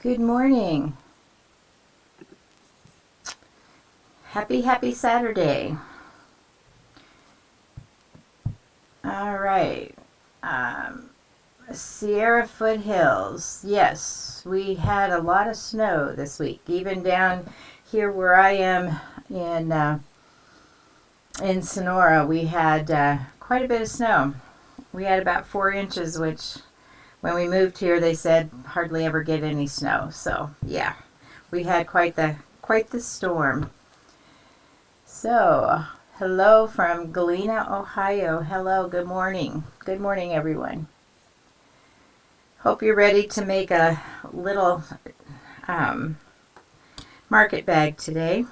Good morning. Happy Saturday. All right. Sierra Foothills. Yes, we had a lot of snow this week. Even down here where I am in Sonora, we had quite a bit of snow. We had about 4 inches, which when we moved here, they said hardly ever get any snow. So yeah, we had quite the storm. So, hello from Galena, Ohio. Hello, good morning. Good morning, everyone. Hope you're ready to make a little market bag today.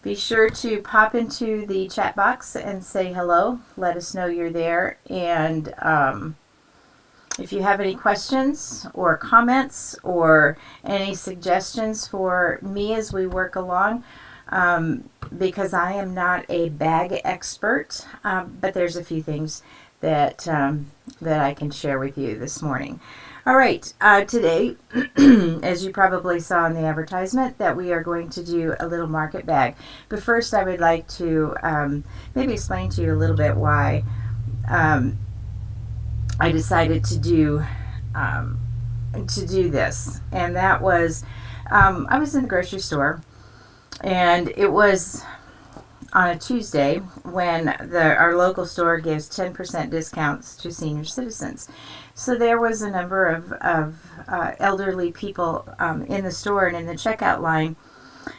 Be sure to pop into the chat box and say hello. Let us know you're there. And if you have any questions or comments or any suggestions for me as we work along, because I am not a bag expert, but there's a few things that I can share with you this morning. All right, today, as you probably saw in the advertisement, that we are going to do a little market bag. But first, I would like to maybe explain to you a little bit why I decided to do this, and that was I was in the grocery store. And it was on a Tuesday when our local store gives 10% discounts to senior citizens. So there was a number of elderly people in the store, and in the checkout line,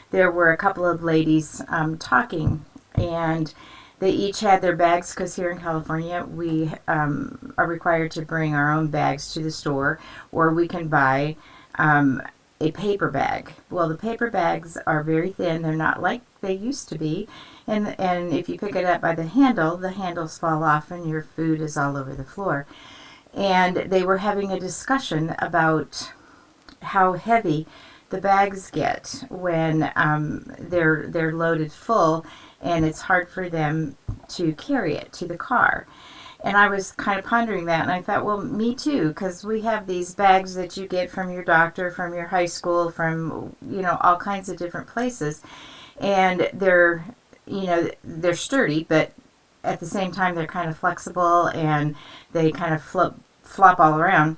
there were a couple of ladies talking, and they each had their bags, because here in California, we are required to bring our own bags to the store, or we can buy a paper bag. Well, the paper bags are very thin. They're not like they used to be. And if you pick it up by the handles fall off and your food is all over the floor. And they were having a discussion about how heavy the bags get when they're loaded full, and it's hard for them to carry it to the car. And I was kind of pondering that, and I thought, well, me too, because we have these bags that you get from your doctor, from your high school, from, all kinds of different places. And they're sturdy, but at the same time, they're kind of flexible, and they kind of flop all around.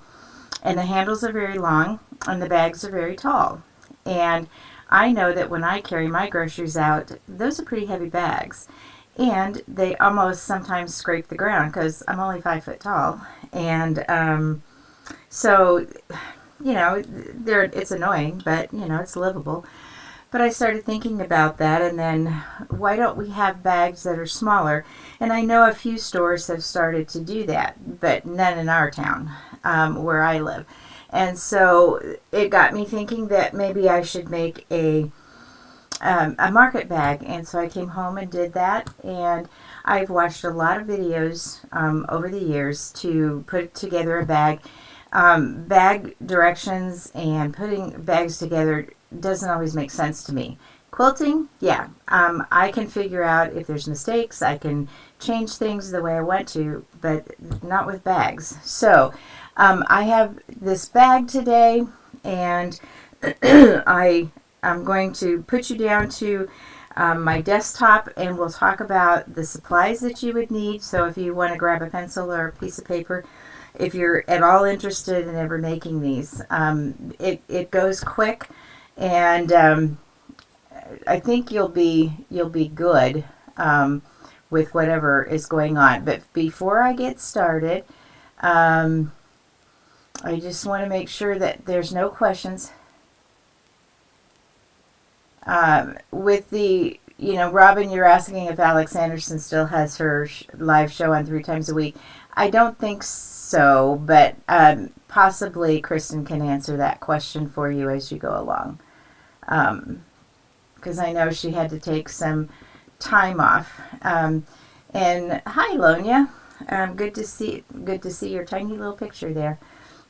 And the handles are very long, and the bags are very tall. And I know that when I carry my groceries out, those are pretty heavy bags. And they almost sometimes scrape the ground, because I'm only 5 foot tall. And so, it's annoying, but, it's livable. But I started thinking about that, and then why don't we have bags that are smaller? And I know a few stores have started to do that, but none in our town where I live. And so it got me thinking that maybe I should make a market bag. And so I came home and did that, and I've watched a lot of videos over the years to put together a bag. Bag directions and putting bags together doesn't always make sense to me. Quilting, yeah, I can figure out if there's mistakes. I can change things the way I want to, but not with bags. So I have this bag today, and I'm going to put you down to my desktop, and we'll talk about the supplies that you would need. So if you want to grab a pencil or a piece of paper, if you're at all interested in ever making these, it goes quick, and I think you'll be good with whatever is going on. But before I get started, I just want to make sure that there's no questions. With the, Robin, you're asking if Alex Anderson still has her live show on 3 times a week. I don't think so, but possibly Kristen can answer that question for you as you go along. Because I know she had to take some time off. And hi, Lonia. Good to see your tiny little picture there.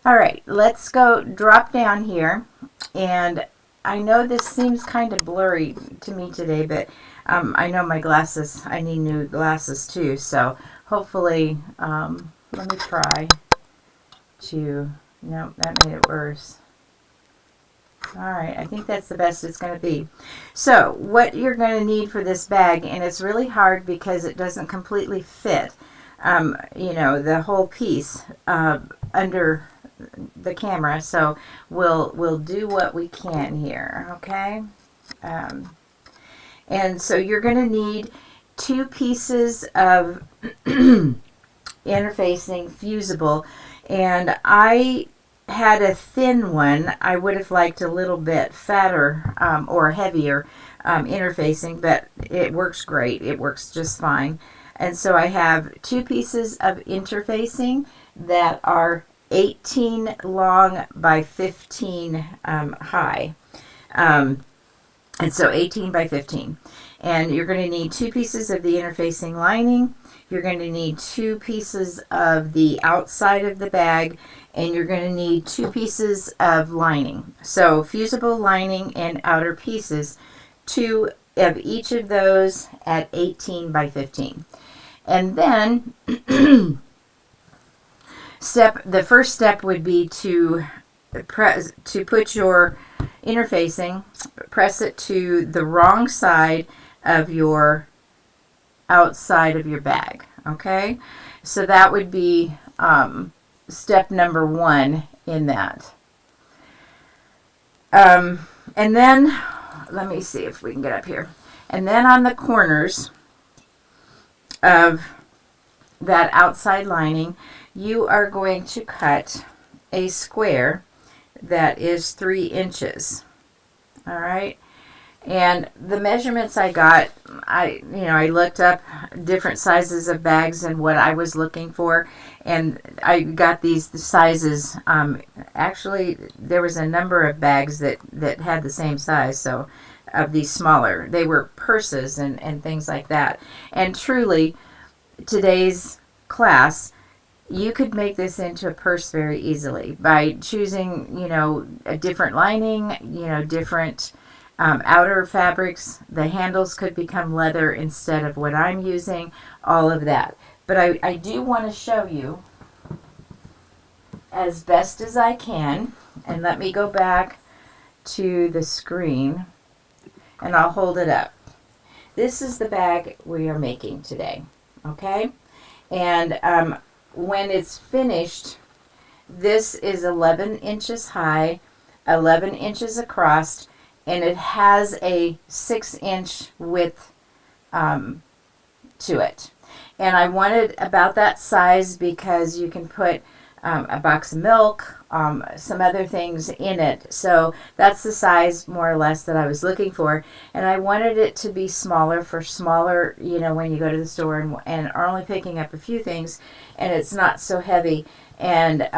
All right, let's go drop down here, and I know this seems kind of blurry to me today, but I know my glasses, I need new glasses too, so hopefully, let me try to Nope, that made it worse. Alright, I think that's the best it's going to be. So, what you're going to need for this bag, and it's really hard because it doesn't completely fit, you know, the whole piece under the camera. So, we'll do what we can here, okay? And so, you're going to need 2 pieces of interfacing fusible, and I had a thin one. I would have liked a little bit fatter or heavier interfacing, but it works great. It works just fine. And so I have 2 pieces of interfacing that are 18 long by 15 high. And so 18 by 15. And you're going to need 2 pieces of the interfacing lining. You're going to need 2 pieces of the outside of the bag, and you're going to need 2 pieces of lining. So fusible, lining, and outer pieces, 2 of each of those at 18 by 15. And then the first step would be to put your interfacing, press it to the wrong side of your outside of your bag. Okay, so that would be step number 1 in that. And then let me see if we can get up here. And then on the corners of that outside lining, you are going to cut a square that is 3 inches. All right. And the measurements I got, I looked up different sizes of bags and what I was looking for, and I got the sizes. Actually, there was a number of bags that had the same size, so of these smaller. They were purses and things like that. And truly, today's class, you could make this into a purse very easily by choosing, a different lining, different outer fabrics. The handles could become leather instead of what I'm using, all of that. But I do want to show you as best as I can, and let me go back to the screen and I'll hold it up. This is the bag we are making today, okay? And when it's finished, this is 11 inches high, 11 inches across, and it has a 6-inch width to it. And I wanted about that size because you can put a box of milk, some other things in it. So that's the size more or less that I was looking for. And I wanted it to be smaller for smaller, when you go to the store and are only picking up a few things, and it's not so heavy and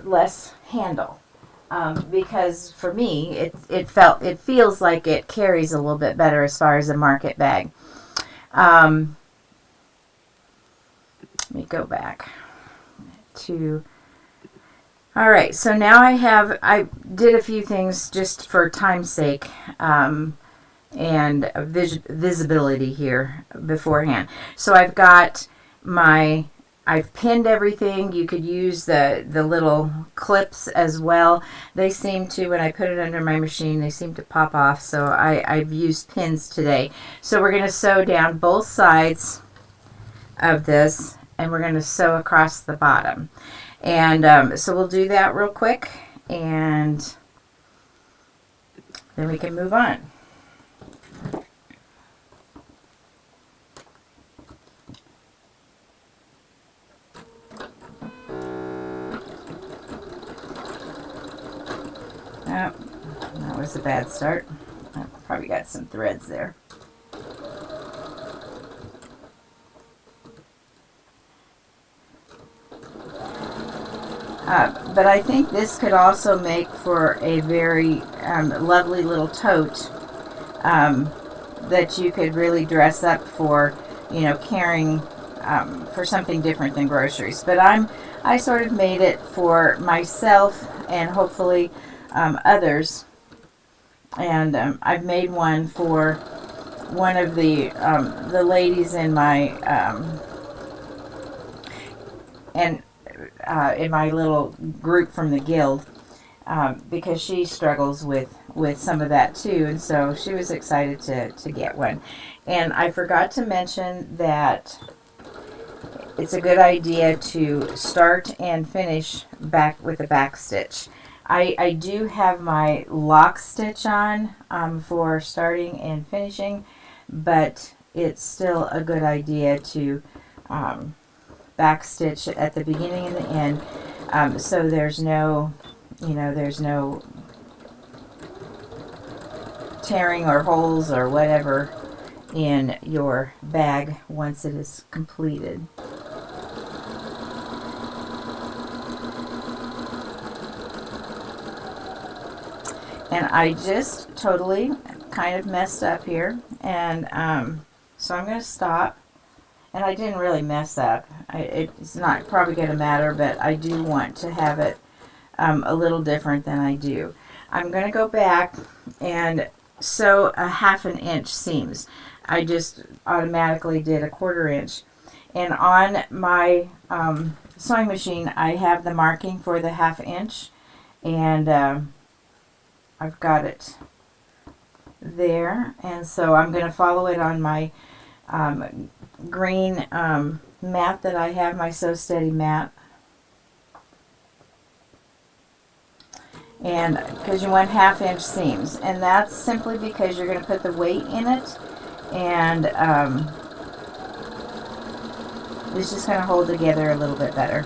less handle. Because for me, it feels like it carries a little bit better as far as a market bag. Let me go back to. All right, so now I did a few things just for time's sake and visibility here beforehand. So I've pinned everything. You could use the little clips as well. They seem to, when I put it under my machine, they seem to pop off. So I've used pins today. So we're going to sew down both sides of this, and we're going to sew across the bottom. And so we'll do that real quick, and then we can move on. Oh, that was a bad start. I probably got some threads there. But I think this could also make for a very lovely little tote that you could really dress up for, carrying for something different than groceries. But I sort of made it for myself and hopefully others, and I've made one for one of the ladies in my and in my little group from the guild, because she struggles with some of that too, and so she was excited to get one. And I forgot to mention that it's a good idea to start and finish back with a back stitch. I do have my lock stitch on for starting and finishing, but it's still a good idea to back stitch at the beginning and the end, so there's no, there's no tearing or holes or whatever in your bag once it is completed. And I just totally kind of messed up here, and so I'm going to stop. And I didn't really mess up. It's not probably going to matter, but I do want to have it a little different than I do. I'm going to go back and sew a 1/2 inch seams. I just automatically did a 1/4 inch. And on my sewing machine, I have the marking for the 1/2 inch, and I've got it there. And so I'm going to follow it on my green mat that I have, my Sew Steady mat. And because you want 1/2 inch seams, and that's simply because you're going to put the weight in it, and it's just going to hold together a little bit better.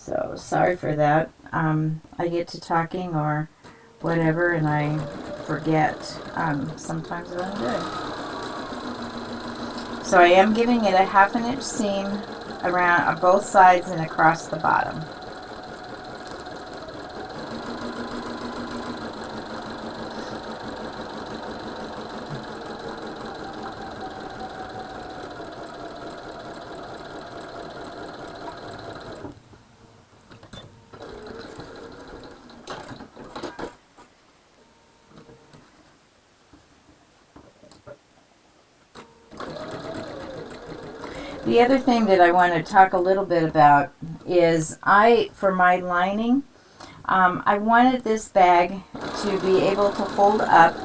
So sorry for that. I get to talking or whatever, and I forget sometimes what I'm doing. So I am giving it a 1/2 inch seam around both sides and across the bottom. The other thing that I want to talk a little bit about is for my lining, I wanted this bag to be able to hold up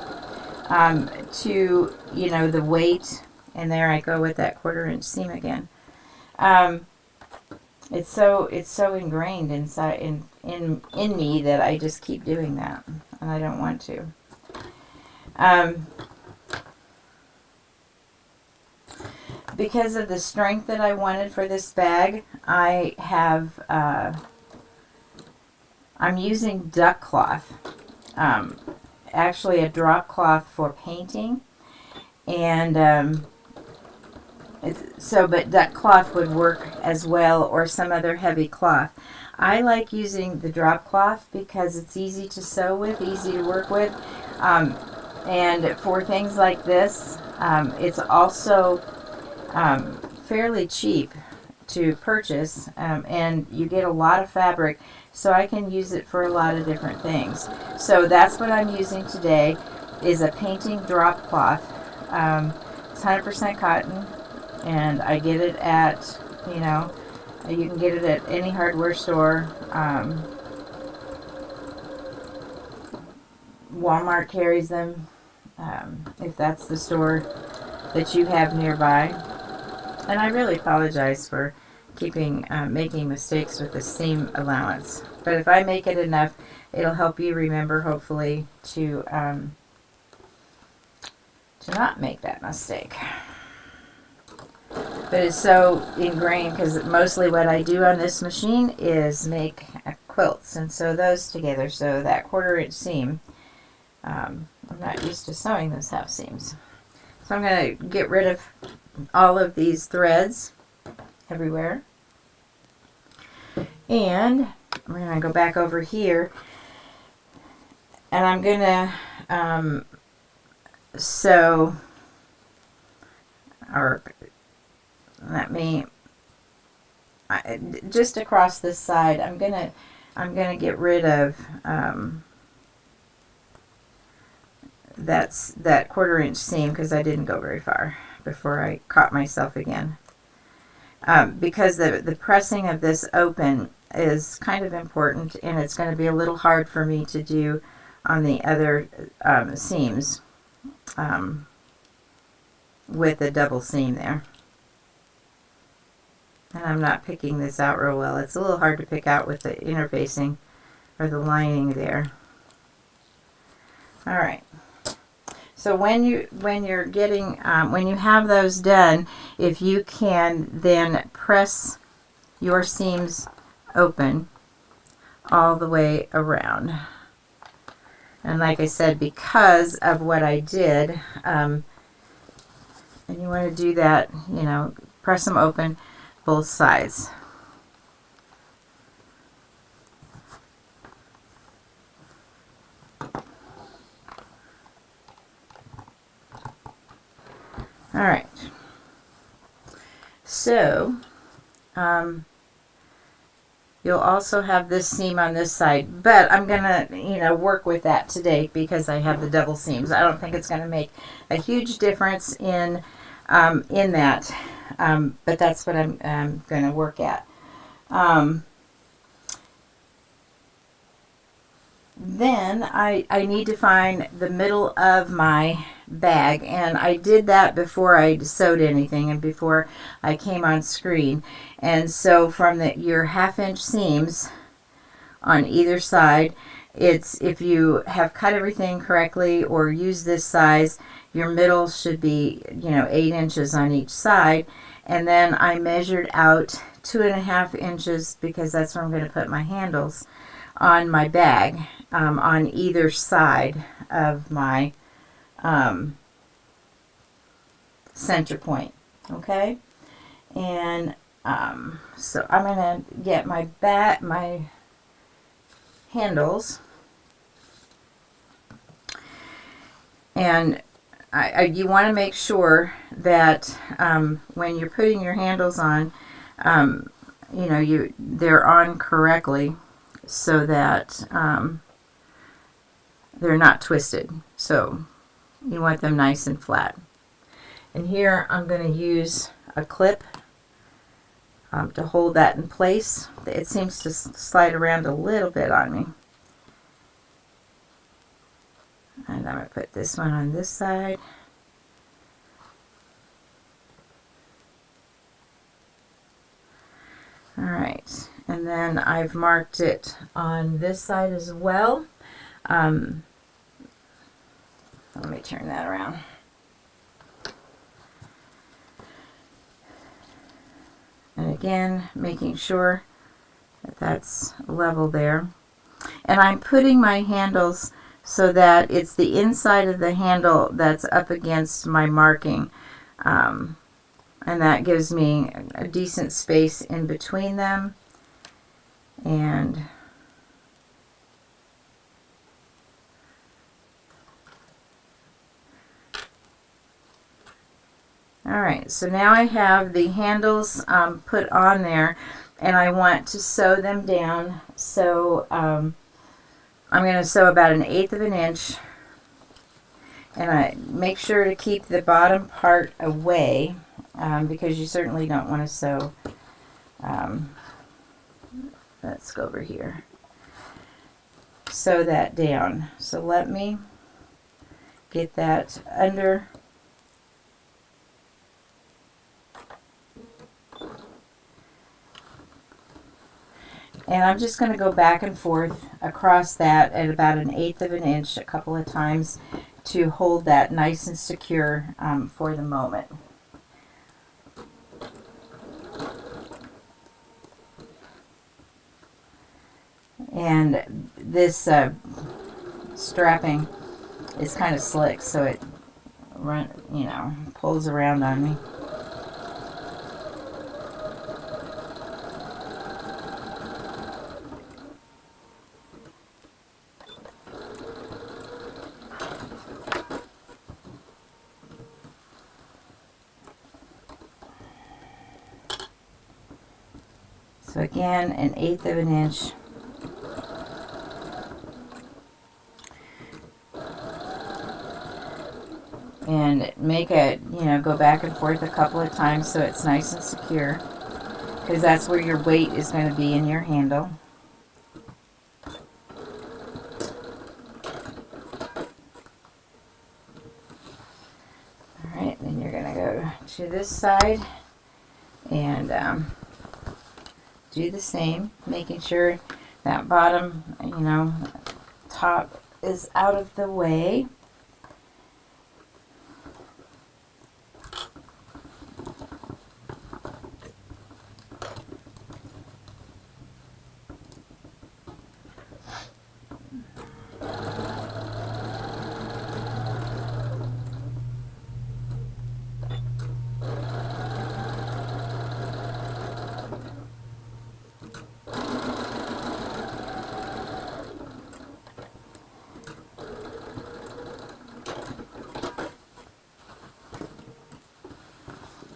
to, the weight, and there I go with that 1/4 inch seam again. It's so ingrained inside in me that I just keep doing that, and I don't want to. Because of the strength that I wanted for this bag, I have, I'm using duck cloth, actually a drop cloth for painting, and but duck cloth would work as well, or some other heavy cloth. I like using the drop cloth because it's easy to sew with, easy to work with, and for things like this, it's also fairly cheap to purchase, and you get a lot of fabric, so I can use it for a lot of different things. So that's what I'm using today, is a painting drop cloth. It's 100% cotton, and I get it at, you can get it at any hardware store. Walmart carries them, if that's the store that you have nearby. And I really apologize for making mistakes with the seam allowance. But if I make it enough, it'll help you remember, hopefully, to not make that mistake. But it's so ingrained, because mostly what I do on this machine is make quilts and sew those together. So that 1/4 inch seam, I'm not used to sewing those half seams. So I'm going to get rid of all of these threads everywhere. And we're going to go back over here, and I'm going to So, or let me, just across this side, I'm gonna get rid of that 1/4 inch seam, because I didn't go very far before I caught myself again. Because the pressing of this open is kind of important, and it's going to be a little hard for me to do on the other seams with a double seam there. And I'm not picking this out real well. It's a little hard to pick out with the interfacing or the lining there. All right. So when you're getting when you have those done, if you can then press your seams open all the way around. And like I said, because of what I did, and you want to do that, you know, press them open both sides. All right. So, you'll also have this seam on this side, but I'm gonna, you know, work with that today because I have the double seams. I don't think it's gonna make a huge difference in that, but that's what I'm gonna work at. Then I need to find the middle of my bag, and I did that before I sewed anything and before I came on screen. And so from your 1/2 inch seams on either side, it's, if you have cut everything correctly or use this size, your middle should be, you know, 8 inches on each side. And then I measured out 2.5 inches, because that's where I'm going to put my handles on my bag, on either side of my center point. Okay, and so I'm gonna get my handles, and you want to make sure that when you're putting your handles on, you know, they're on correctly, so that they're not twisted. So you want them nice and flat. And here I'm going to use a clip to hold that in place. It seems to slide around a little bit on me. And I'm going to put this one on this side. All right, and then I've marked it on this side as well. Let me turn that around. And again, making sure that that's level there. And I'm putting my handles so that it's the inside of the handle that's up against my marking. And that gives me a decent space in between them. And alright, so now I have the handles put on there, and I want to sew them down. So I'm going to sew about 1/8 of an inch, and I make sure to keep the bottom part away, because you certainly don't want to sew. Let's go over here. Sew that down. So let me get that under. And I'm just going to go back and forth across that at about 1/8 of an inch a couple of times to hold that nice and secure for the moment. And this strapping is kind of slick, so it pulls around on me. So again, 1/8 of an inch. And make it, go back and forth a couple of times so it's nice and secure, because that's where your weight is going to be in your handle. Alright, then you're going to go to this side and do the same, making sure that bottom, top is out of the way.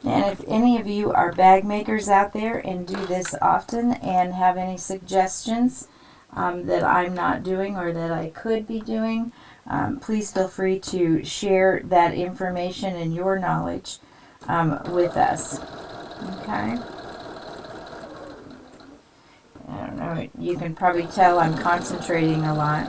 And if any of you are bag makers out there and do this often and have any suggestions that I'm not doing or that I could be doing, please feel free to share that information and your knowledge with us. Okay? I don't know, you can probably tell I'm concentrating a lot.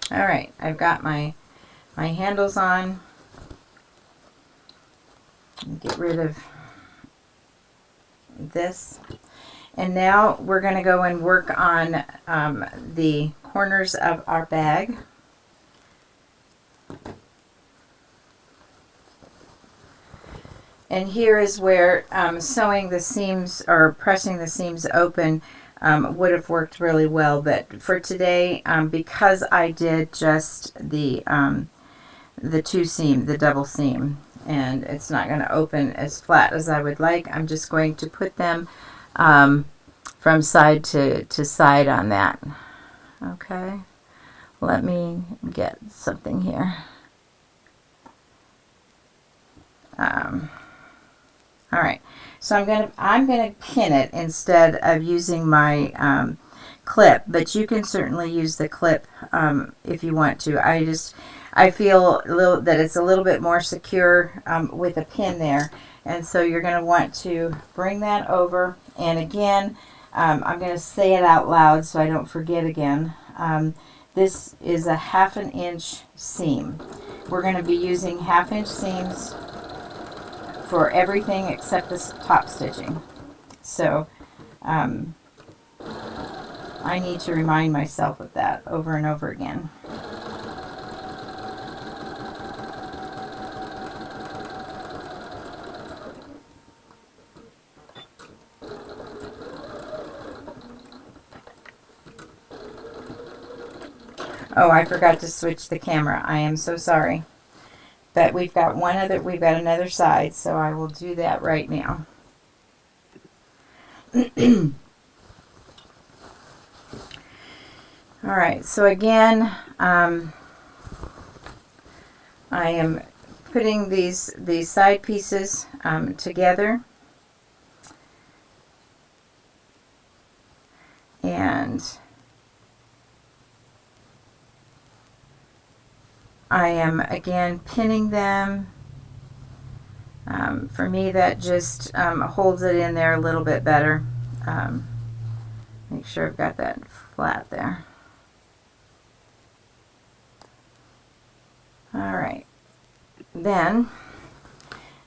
Alright, I've got my handles on. Get rid of this. And now we're going to go and work on the corners of our bag. And here is where sewing the seams or pressing the seams open would have worked really well, but for today, because I did just the the double seam, and it's not going to open as flat as I would like, I'm just going to put them from side to side on that. Okay, let me get something here. All right, so I'm gonna pin it instead of using my clip, but you can certainly use the clip if you want to. I feel that it's a little bit more secure with a pin there, and so you're going to want to bring that over. And again, I'm going to say it out loud so I don't forget again. This is a 1/2 inch seam. We're going to be using 1/2 inch seams for everything except this top stitching. So I need to remind myself of that over and over again. Oh, I forgot to switch the camera. I am so sorry. But we've got another side, so I will do that right now. All right, so again, I am putting these side pieces together, and I am again pinning them. For me, that just holds it in there a little bit better. Make sure I've got that flat there. Alright, then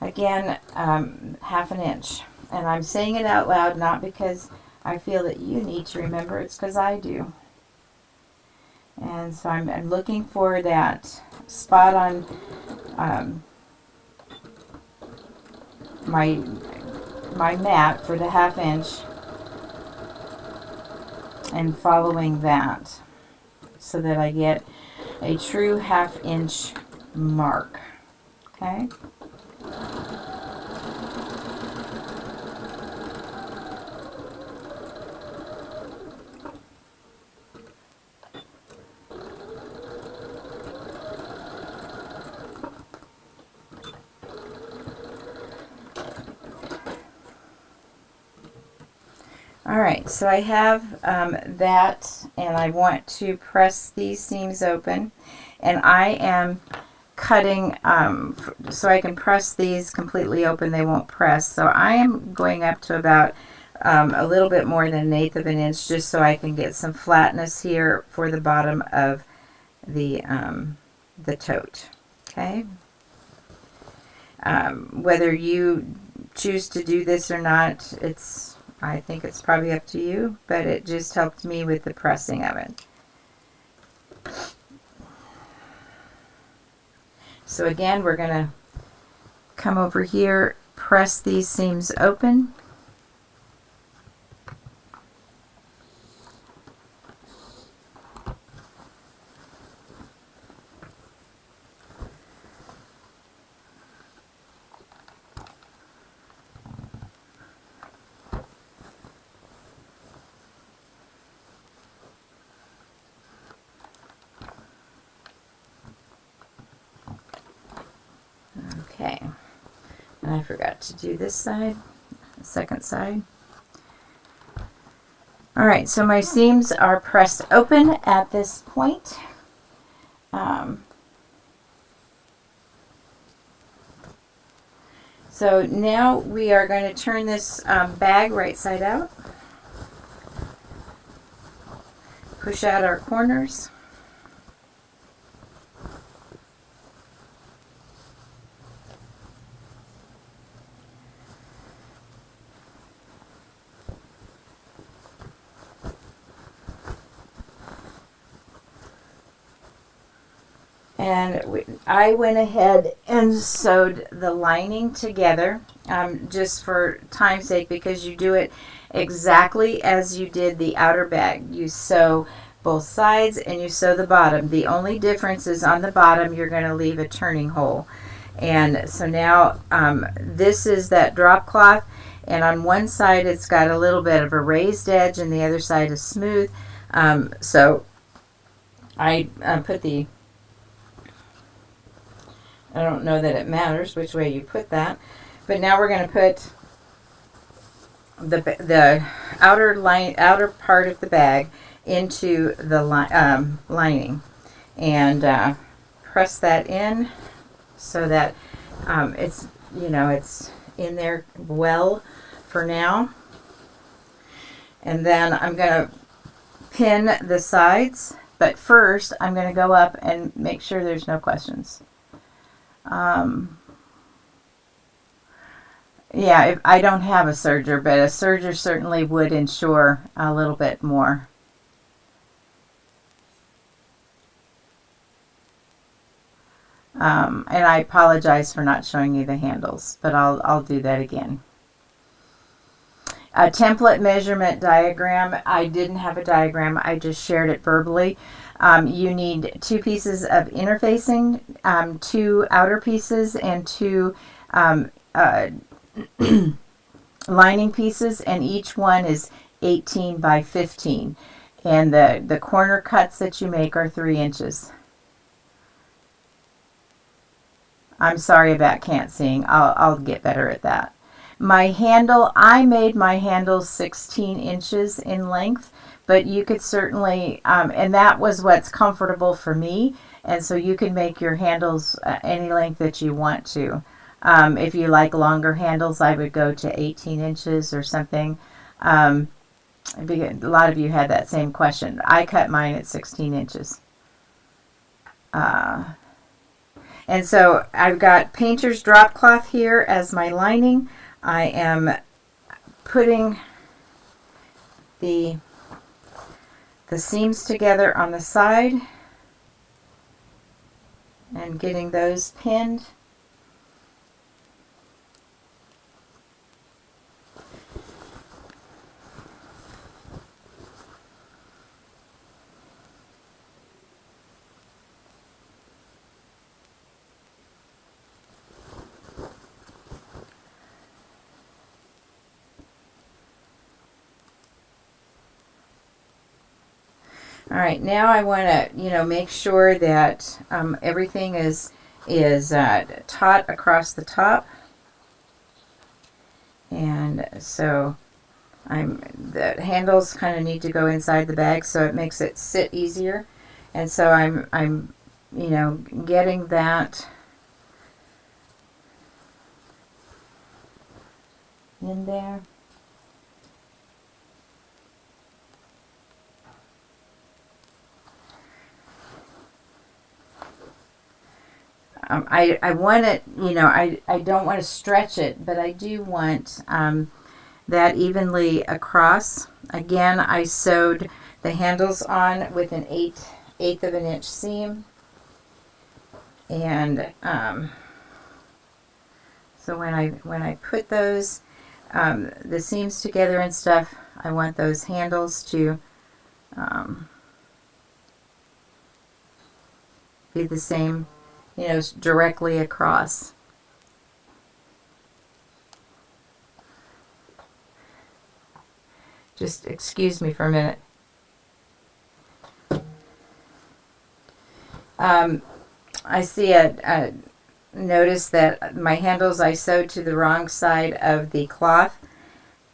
again 1/2 inch, and I'm saying it out loud not because I feel that you need to remember, it's because I do. And so I'm looking for that spot on my mat for the 1/2 inch and following that so that I get a true 1/2 inch mark. Okay. right, so I have that, and I want to press these seams open, and I am cutting so I can press these completely open. They won't press, so I am going up to about a little bit more than 1/8 of an inch, just so I can get some flatness here for the bottom of the tote. Okay. Whether you choose to do this or not, I think it's probably up to you, but it just helped me with the pressing of it. So again, we're going to come over here, press these seams open. Okay, and I forgot to do this side, the second side. All right, so my seams are pressed open at this point. So now we are going to turn this bag right side out, push out our corners. And I went ahead and sewed the lining together just for time's sake, because you do it exactly as you did the outer bag. You sew both sides and you sew the bottom. The only difference is on the bottom you're going to leave a turning hole. And so now this is that drop cloth, and on one side it's got a little bit of a raised edge and the other side is smooth. So I put the, I don't know that it matters which way you put that, but now we're going to put the outer part of the bag into the lining, and press that in so that it's, you know, it's in there well for now. And then I'm going to pin the sides, but first I'm going to go up and make sure there's no questions. Yeah, I don't have a serger, but a serger certainly would ensure a little bit more. And I apologize for not showing you the handles, but I'll do that again. A template measurement diagram. I didn't have a diagram. I just shared it verbally. You need 2 pieces of interfacing, 2 outer pieces, and 2 lining pieces, and each one is 18 by 15. And the corner cuts that you make are 3 inches. I'm sorry about can't seeing. I'll get better at that. My handle, I made my handle 16 inches in length, but you could certainly, and that was what's comfortable for me, and so you can make your handles any length that you want to. If you like longer handles, I would go to 18 inches or something. A lot of you had that same question. I cut mine at 16 inches. And so I've got painter's drop cloth here as my lining. I am putting the seams together on the side and getting those pinned. All right, now I want to, make sure that everything is taut across the top. And so the handles kind of need to go inside the bag, so it makes it sit easier. And so I'm you know, getting that in there. I want it, you know, I don't want to stretch it, but I do want that evenly across. Again, I sewed the handles on with an eighth of an inch seam. And so when I put those the seams together and stuff, I want those handles to be the same, you know, directly across. Just excuse me for a minute. I see notice that my handles I sewed to the wrong side of the cloth,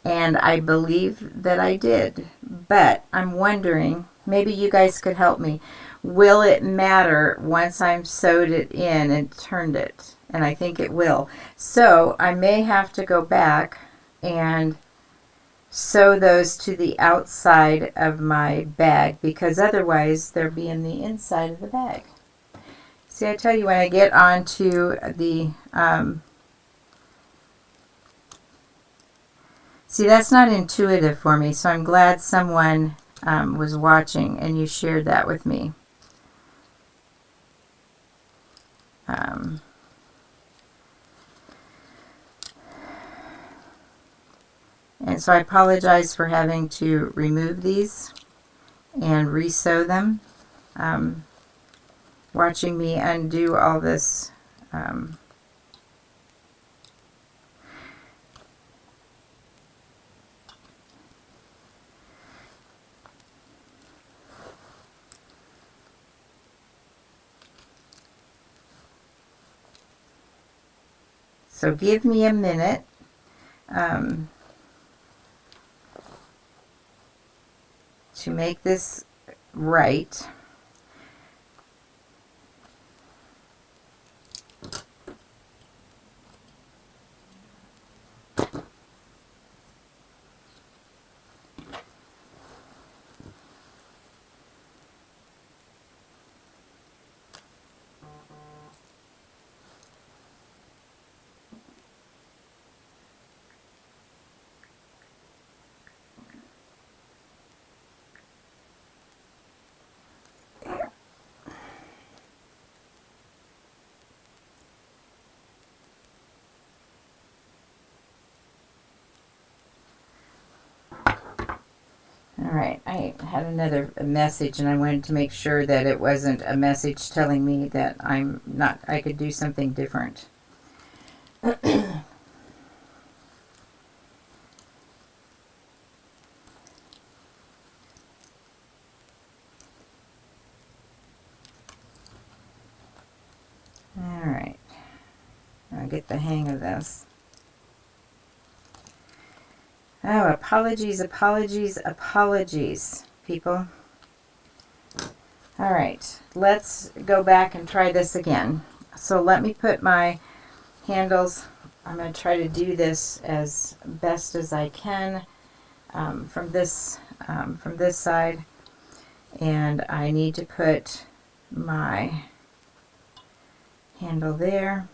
and I believe that I did, but I'm wondering, maybe you guys could help me. Will it matter once I'm sewed it in and turned it? And I think it will. So I may have to go back and sew those to the outside of my bag, because otherwise they'll be in the inside of the bag. See, I tell you, when I get onto the, see, that's not intuitive for me, so I'm glad someone was watching and you shared that with me. And so I apologize for having to remove these and re-sew them. Watching me undo all this so give me a minute. To make this right. Alright, I had another message and I wanted to make sure that it wasn't a message telling me that I could do something different. Alright, I'll get the hang of this. Oh, apologies, apologies, apologies, people. All right, let's go back and try this again. So let me put my handles, I'm going to try to do this as best as I can from this side. And I need to put my handle there.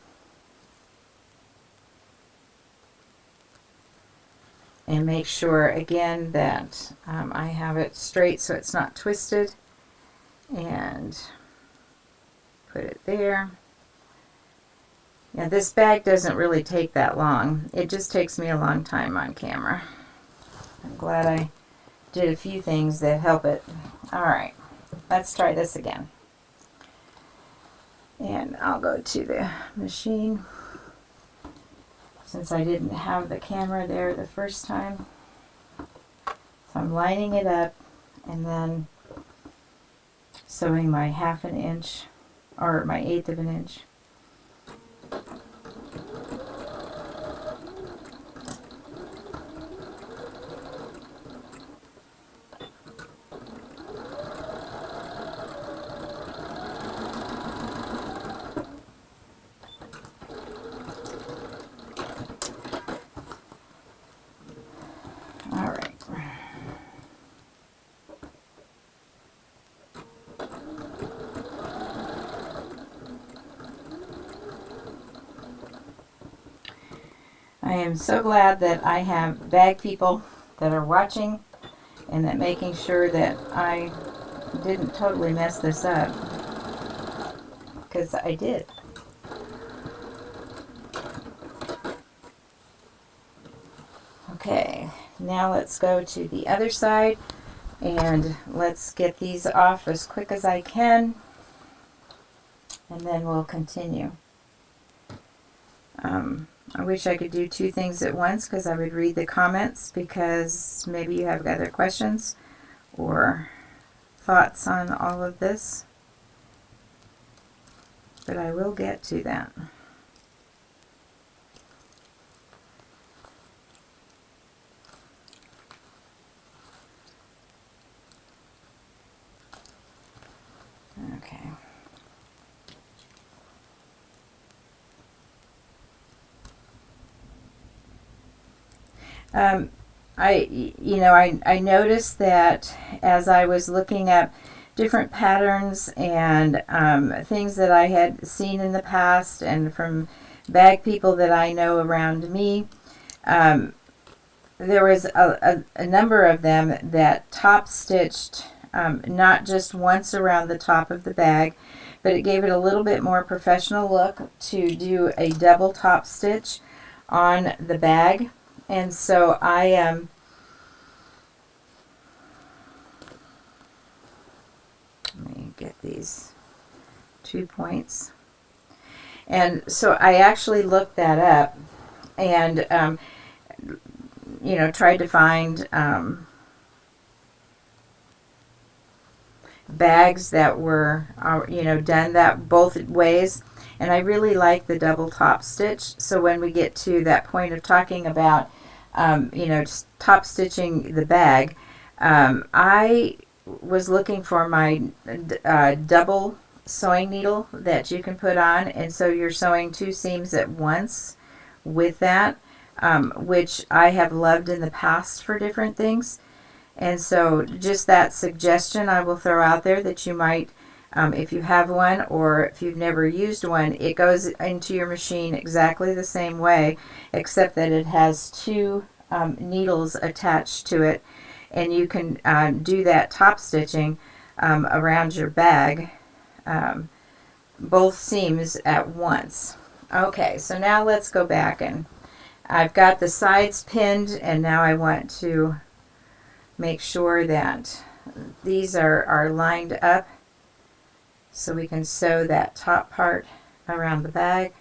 And make sure again that I have it straight so it's not twisted, and put it there. Now this bag doesn't really take that long. It just takes me a long time on camera. I'm glad I did a few things that help it. Alright, let's try this again. And I'll go to the machine, since I didn't have the camera there the first time. So I'm lining it up and then sewing my 1/2 inch or my 1/8 of an inch. I am so glad that I have bag people that are watching and that making sure that I didn't totally mess this up, because I did. Okay, now let's go to the other side and let's get these off as quick as I can, and then we'll continue. I wish I could do two things at once, because I would read the comments, because maybe you have other questions or thoughts on all of this, but I will get to that. Okay. I noticed that as I was looking up different patterns and things that I had seen in the past and from bag people that I know around me, there was a number of them that top stitched not just once around the top of the bag, but it gave it a little bit more professional look to do a double top stitch on the bag. And so let me get these 2 points. And so I actually looked that up and, tried to find bags that were, done that both ways. And I really like the double top stitch. So when we get to that point of talking about, just top stitching the bag, I was looking for my double sewing needle that you can put on. And so you're sewing 2 seams at once with that, which I have loved in the past for different things. And so just that suggestion I will throw out there, that you might, if you have one or if you've never used one, it goes into your machine exactly the same way, except that it has 2 needles attached to it, and you can do that top stitching around your bag, both seams at once. Okay, so now let's go back, and I've got the sides pinned, and now I want to make sure that these are lined up so we can sew that top part around the bag.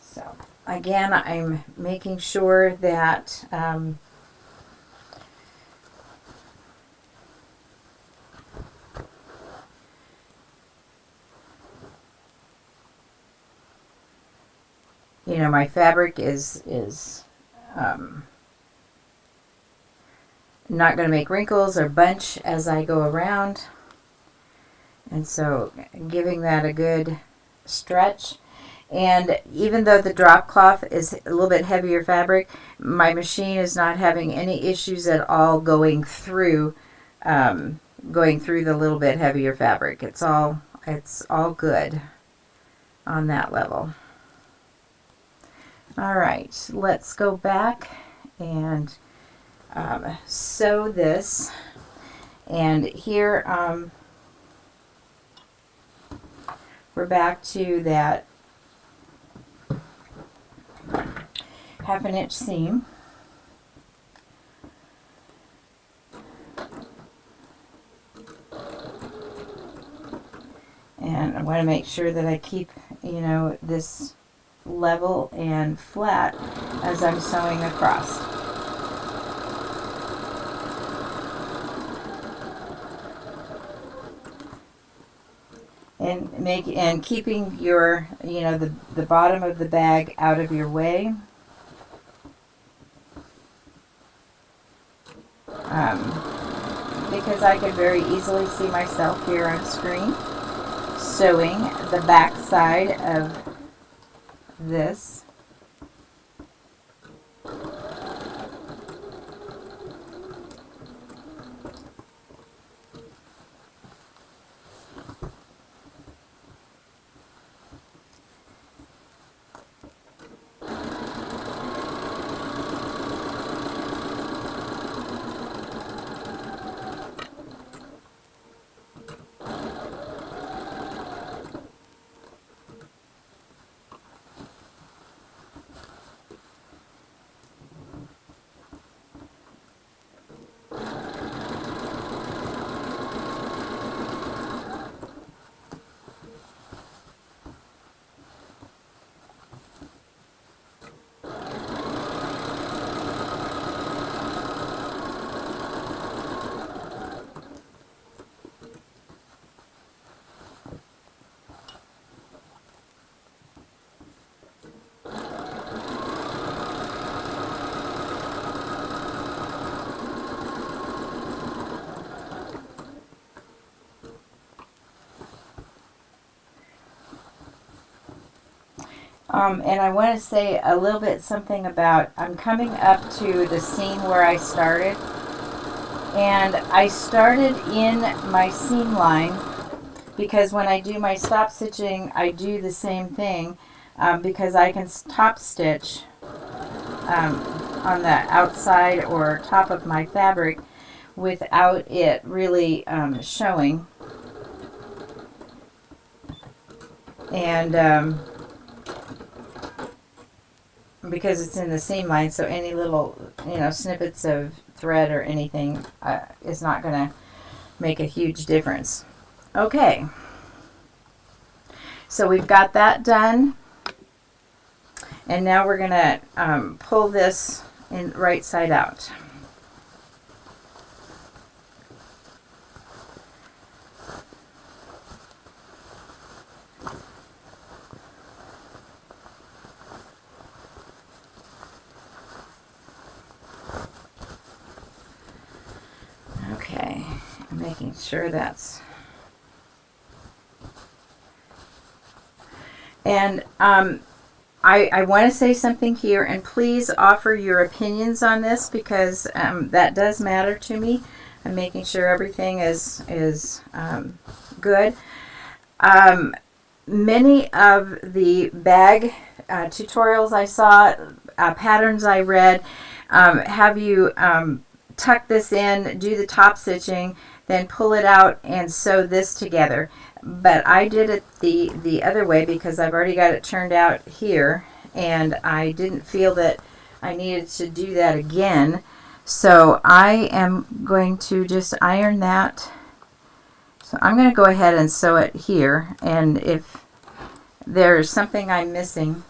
So again, I'm making sure that my fabric is not going to make wrinkles or bunch as I go around, and so giving that a good stretch. And even though the drop cloth is a little bit heavier fabric, my machine is not having any issues at all going through the little bit heavier fabric. It's all good on that level. All right, let's go back and sew this. And here we're back to that 1/2 inch seam. And I want to make sure that I keep, this level and flat as I'm sewing across. And keeping your, the bottom of the bag out of your way. Because I could very easily see myself here on screen sewing the back side of this. And I want to say a little bit something about, I'm coming up to the seam where I started. And I started in my seam line because when I do my stop stitching, I do the same thing because I can top stitch on the outside or top of my fabric without it really showing. And because it's in the seam line, so any little, snippets of thread or anything is not going to make a huge difference. Okay, so we've got that done, and now we're going to pull this in right side out. Okay, I'm making sure that's... And I want to say something here, and please offer your opinions on this because that does matter to me. I'm making sure everything is good. Many of the bag tutorials I saw, patterns I read, have you tuck this in, do the top stitching, then pull it out and sew this together. But I did it the other way because I've already got it turned out here, and I didn't feel that I needed to do that again. So I am going to just iron that. So I'm going to go ahead and sew it here, and if there's something I'm missing,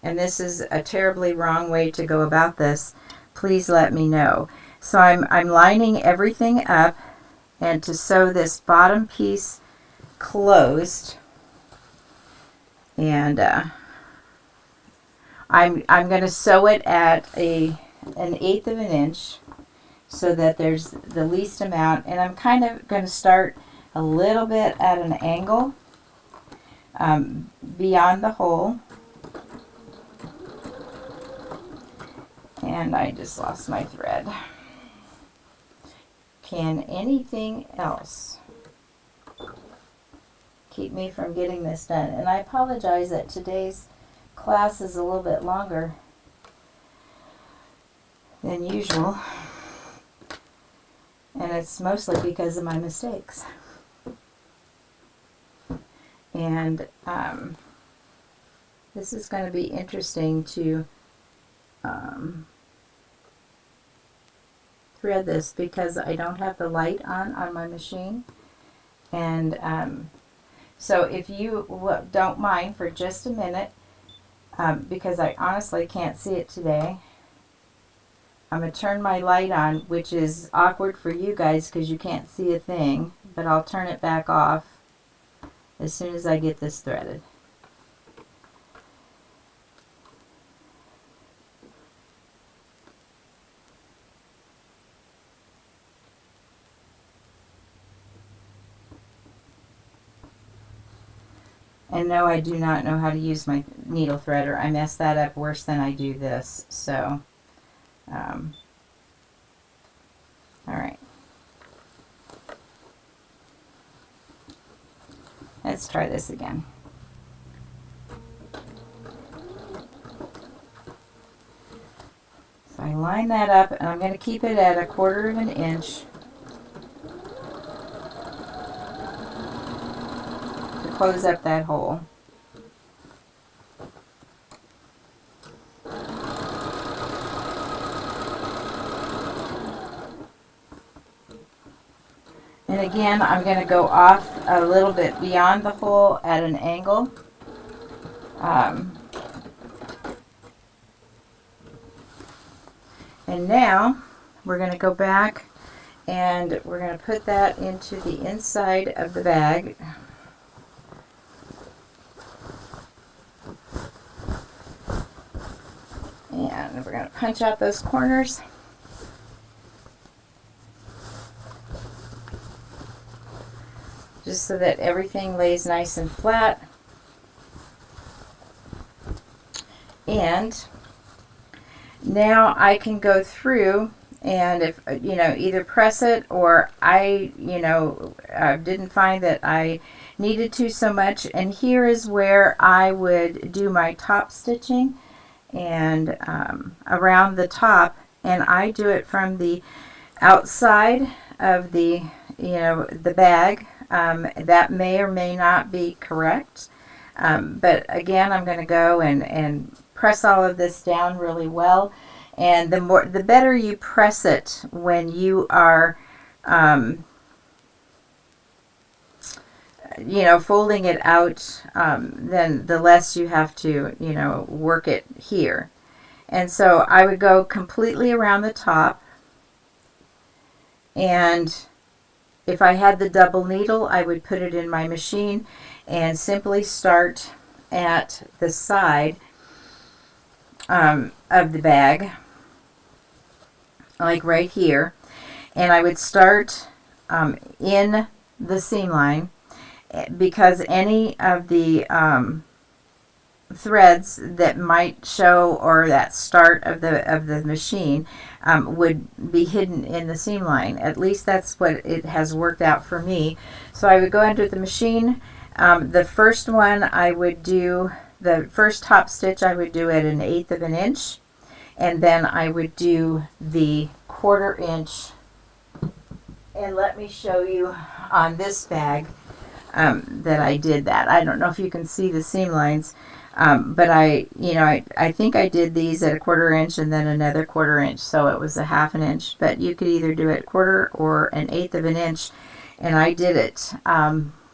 and this is a terribly wrong way to go about this, please let me know. So I'm lining everything up, and to sew this bottom piece closed, and I'm going to sew it at an 1/8 of an inch so that there's the least amount, and I'm kind of going to start a little bit at an angle beyond the hole. And I just lost my thread. Can anything else keep me from getting this done? And I apologize that today's class is a little bit longer than usual, and it's mostly because of my mistakes. And this is going to be interesting to thread this because I don't have the light on my machine. And so if you don't mind for just a minute, because I honestly can't see it today, I'm going to turn my light on, which is awkward for you guys because you can't see a thing, but I'll turn it back off as soon as I get this threaded. And no, I do not know how to use my needle threader. I mess that up worse than I do this. So, all right. Let's try this again. So I line that up, and I'm going to keep it at 1/4 of an inch. Close up that hole. And again, I'm going to go off a little bit beyond the hole at an angle. And now we're going to go back and we're going to put that into the inside of the bag. And we're going to punch out those corners. Just so that everything lays nice and flat. And now I can go through and, if either press it, or I didn't find that I needed to so much. And here is where I would do my top stitching and around the top, and I do it from the outside of the the bag. That may or may not be correct, but again, I'm going to go and press all of this down really well. And the better you press it when you are folding it out, then the less you have to work it here. And so I would go completely around the top, and if I had the double needle, I would put it in my machine and simply start at the side of the bag, like right here, and I would start in the seam line, because any of the threads that might show, or that start of the machine, would be hidden in the seam line. At least that's what it has worked out for me. So I would go into the machine. The first one I would do, the first top stitch I would do at 1/8 of an inch, and then I would do the 1/4 inch. And let me show you on this bag that I did that. I don't know if you can see the seam lines, but I think I did these at 1/4 inch and then another 1/4 inch, so it was a 1/2 inch. But you could either do it 1/4 or 1/8 of an inch, and I did it.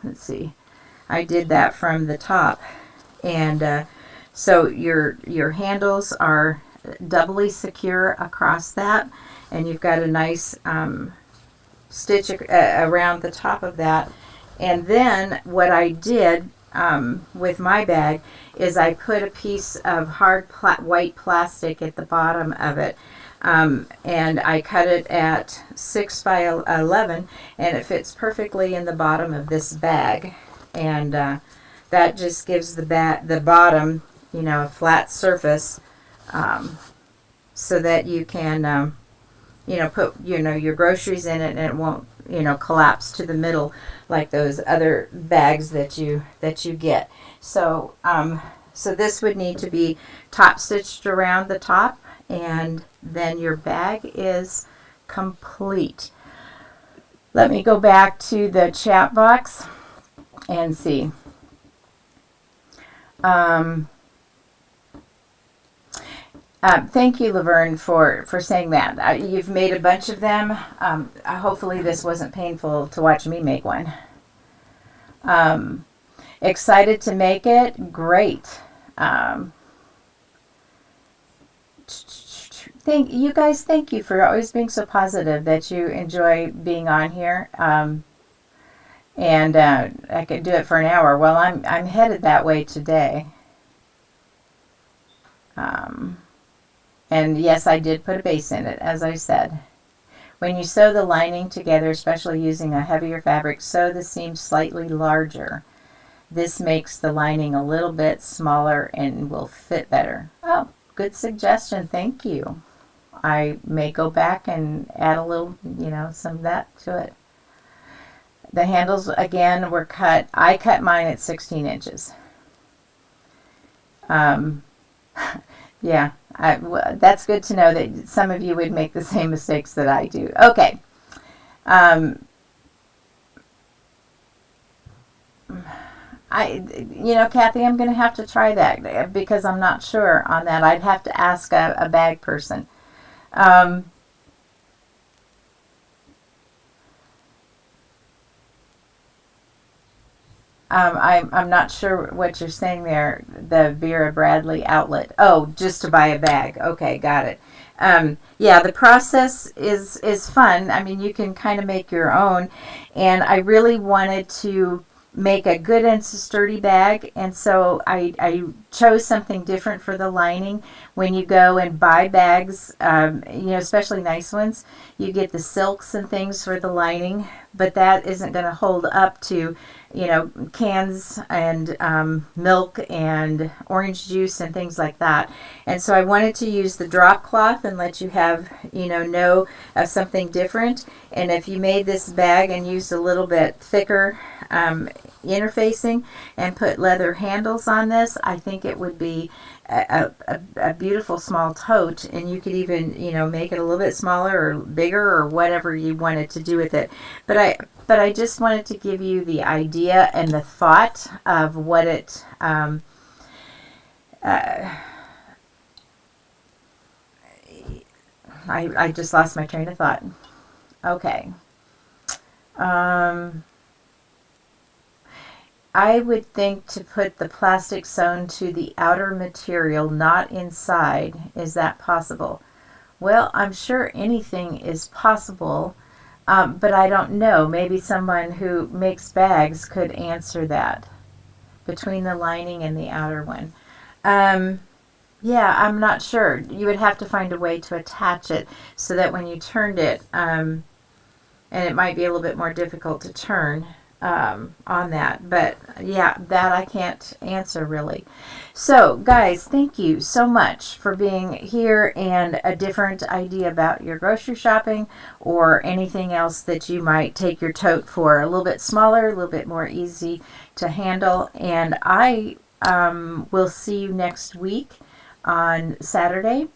Let's see, I did that from the top, and so your handles are doubly secure across that, and you've got a nice stitch around the top of that. And then what I did with my bag is I put a piece of hard white plastic at the bottom of it, and I cut it at 6 by 11, and it fits perfectly in the bottom of this bag, and that just gives the bottom a flat surface, so that you can put your groceries in it, and it won't collapse to the middle like those other bags that you get. So so this would need to be top stitched around the top, and then your bag is complete. Let me go back to the chat box and see. Thank you, Laverne, for saying that. You've made a bunch of them. Hopefully this wasn't painful to watch me make one. Excited to make it? Great. Thank you for always being so positive, that you enjoy being on here. And I could do it for an hour. Well, I'm headed that way today. And yes, I did put a base in it, as I said. When you sew the lining together, especially using a heavier fabric, sew the seams slightly larger. This makes the lining a little bit smaller and will fit better. Oh, good suggestion. Thank you. I may go back and add a little, some of that to it. The handles, again, were cut. I cut mine at 16 inches. Yeah, that's good to know that some of you would make the same mistakes that I do. Okay. Kathy, I'm going to have to try that, because I'm not sure on that. I'd have to ask a bag person. I'm not sure what you're saying there, the Vera Bradley outlet. Oh, just to buy a bag. Okay, got it. Yeah, the process is fun. I mean, you can kind of make your own, and I really wanted to make a good and sturdy bag, and so I chose something different for the lining. When you go and buy bags, especially nice ones, you get the silks and things for the lining, but that isn't going to hold up to, you know, cans and milk and orange juice and things like that. And so I wanted to use the drop cloth and let you have, you know of something different. And if you made this bag and used a little bit thicker interfacing and put leather handles on this, I think it would be a beautiful small tote. And you could even, you know, make it a little bit smaller or bigger or whatever you wanted to do with it. But I just wanted to give you the idea and the thought of what it I just lost my train of thought. Okay. I would think to put the plastic sewn to the outer material, not inside. Is that possible? Well, I'm sure anything is possible, but I don't know. Maybe someone who makes bags could answer that, between the lining and the outer one. Yeah, I'm not sure. You would have to find a way to attach it so that when you turned it, and it might be a little bit more difficult to turn on that. But yeah, that I can't answer really. So guys, thank you so much for being here and a different idea about your grocery shopping or anything else that you might take your tote for. A little bit smaller, a little bit more easy to handle. And I will see you next week on Saturday.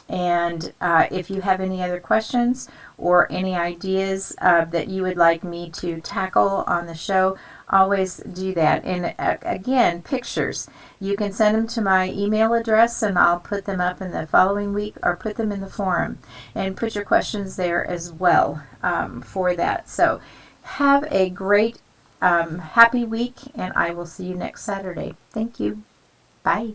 And if you have any other questions or any ideas that you would like me to tackle on the show, always do that. And again, pictures. You can send them to my email address and I'll put them up in the following week or put them in the forum. And put your questions there as well for that. So have a great, happy week, and I will see you next Saturday. Thank you. Bye.